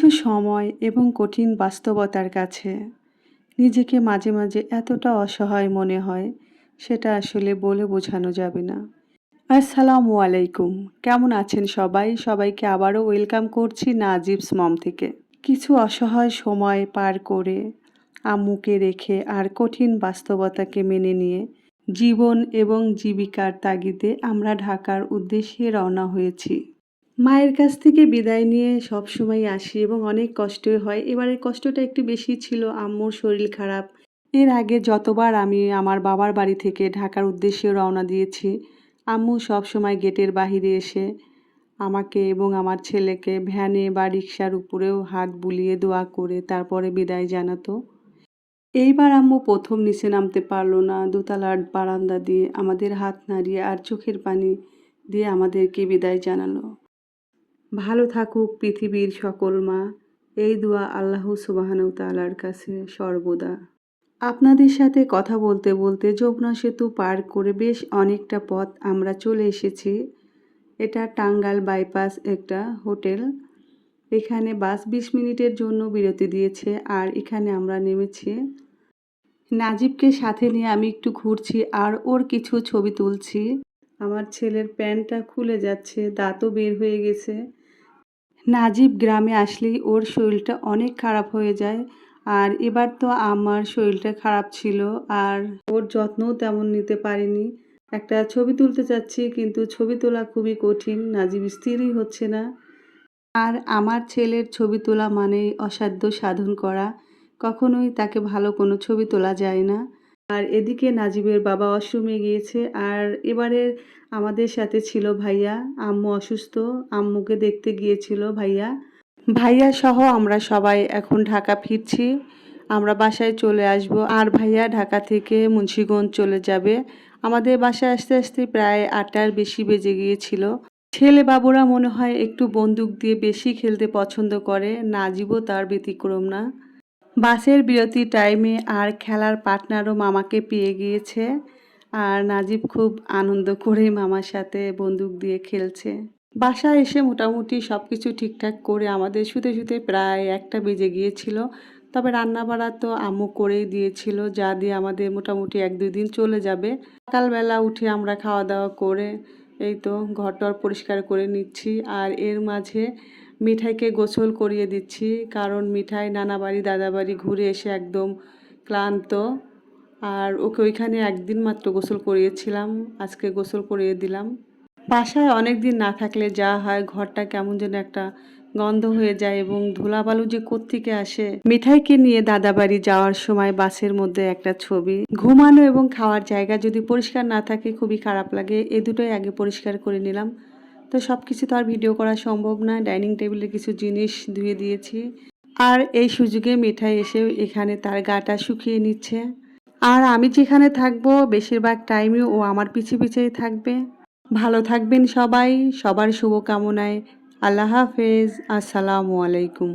কিছু সময় এবং কঠিন বাস্তবতার কাছে নিজেকে মাঝে মাঝে এতটা অসহায় মনে হয়, সেটা আসলে বলে বোঝানো যাবে না। আসসালামু আলাইকুম, কেমন আছেন সবাই? সবাইকে আবারও ওয়েলকাম করছি নাজিবস মম থেকে। কিছু অসহায় সময় পার করে, আম্মুকে রেখে আর কঠিন বাস্তবতাকে মেনে নিয়ে জীবন এবং জীবিকার তাগিদে আমরা ঢাকার উদ্দেশ্যে রওনা হয়েছি। মায়ের কাছ থেকে বিদায় নিয়ে সবসময় আসি এবং অনেক কষ্টই হয়। এবারের কষ্টটা একটু বেশি ছিল, আম্মুর শরীর খারাপ। এর আগে যতবার আমি আমার বাবার বাড়ি থেকে ঢাকার উদ্দেশ্যে রওনা দিয়েছি, আম্মু সবসময় গেটের বাহিরে এসে আমাকে এবং আমার ছেলেকে ভ্যানে বা রিকশার উপরেও হাত বুলিয়ে দোয়া করে তারপরে বিদায় জানাতো। এইবার আম্মু প্রথম নিচে নামতে পারলো না, দোতলার বারান্দা দিয়ে আমাদের হাত নাড়িয়ে আর চোখের পানি দিয়ে আমাদেরকে বিদায় জানালো। ভালো থাকুক পৃথিবীর সকল মা, এই দোয়া আল্লাহ সুবহানাহু তাআলার কাছে সর্বদা। আপনাদের সাথে কথা বলতে বলতে যমুনা সেতু পার করে বেশ অনেকটা পথ আমরা চলে এসেছি। এটা টাঙ্গাইল বাইপাস একটা হোটেল। এখানে বাস 20 মিনিটের জন্য বিরতি দিয়েছে আর এখানে আমরা নেমেছি। নাজিবকে সাথে নিয়ে আমি একটু ঘুরছি আর ওর কিছু ছবি তুলছি। আমার ছেলের প্যান্টটা খুলে যাচ্ছে, দাঁতও বের হয়ে গেছে। নাজিব গ্রামে আসলেই ওর শরীরটা অনেক খারাপ হয়ে যায়, আর এবার তো আমার শরীরটা খারাপ ছিল আর ওর যত্নও তেমন নিতে পারিনি। একটা ছবি তুলতে চাচ্ছি কিন্তু ছবি তোলা খুবই কঠিন, নাজিব স্থিরই হচ্ছে না। আর আমার ছেলের ছবি তোলা মানেই অসাধ্য সাধন করা, কখনোই তাকে ভালো কোনো ছবি তোলা যায় না। আর এদিকে নাজিবের বাবা অশ্রমে গিয়েছে আর এবারে আমাদের সাথে ছিল ভাইয়া। আম্মু অসুস্থ, আম্মুকে দেখতে গিয়েছিল ভাইয়া। ভাইয়া সহ আমরা সবাই এখন ঢাকা ফিরছি, আমরা বাসায় চলে আসব। আর ভাইয়া ঢাকা থেকে মুন্সিগঞ্জ চলে যাবে। আমাদের বাসায় আসতে আসতে প্রায় 8টার বেশি বেজে গিয়েছিল। ছেলে বাবুরা মনে হয় একটু বন্দুক দিয়ে বেশি খেলতে পছন্দ করে, নাজিবও তার ব্যতিক্রম না। বাসের বিরতি টাইমে আর খেলার পার্টনারও মামাকে পেয়ে গিয়েছে আর নাজিব খুব আনন্দ করে মামার সাথে বন্দুক দিয়ে খেলছে। বাসায় এসে মোটামুটি সব কিছু ঠিকঠাক করে আমাদের শুতে শুতে প্রায় 1টা বেজে গিয়েছিল। তবে রান্নাবাড়া তো আম্মু করেই দিয়েছিল, যা দিয়ে আমাদের মোটামুটি 1-2 দিন চলে যাবে। সকালবেলা উঠে আমরা খাওয়া দাওয়া করে এই তো ঘরটর পরিষ্কার করে নিচ্ছি আর এর মাঝে মিঠাইকে গোসল করিয়ে দিচ্ছি, কারণ মিঠাই নানা বাড়ি দাদা বাড়ি ঘুরে এসে একদম ক্লান্ত। আর ওকে ওইখানে একদিন মাত্র গোসল করিয়েছিলাম, আজকে গোসল করিয়ে দিলাম। বাসায় অনেক দিন না থাকলে যা হয়, ঘরটা কেমন যেন একটা গন্ধ হয়ে যায় এবং ধুলাবালু যে কোত্থেকে আসে। মিঠাইকে নিয়ে দাদা বাড়ি যাওয়ার সময় বাসের মধ্যে একটা ছবি। ঘুমানো এবং খাওয়ার জায়গা যদি পরিষ্কার না থাকে খুবই খারাপ লাগে, এ দুটোই আগে পরিষ্কার করে নিলাম। তো সব কিছু তো আর ভিডিও করা সম্ভব না, ডাইনিং টেবিলের কিছু জিনিস ধুয়ে দিয়েছি। আর এই সুযোগে মিঠাই এসে এখানে তার গাটা শুকিয়ে নিচ্ছে। আর আমি যেখানে থাকবো বেশিরভাগ টাইমে ও আমার পিছে পিছেই থাকবে। ভালো থাকবেন সবাই, সবার শুভকামনায়। আল্লাহ হাফেজ, আসসালামু আলাইকুম।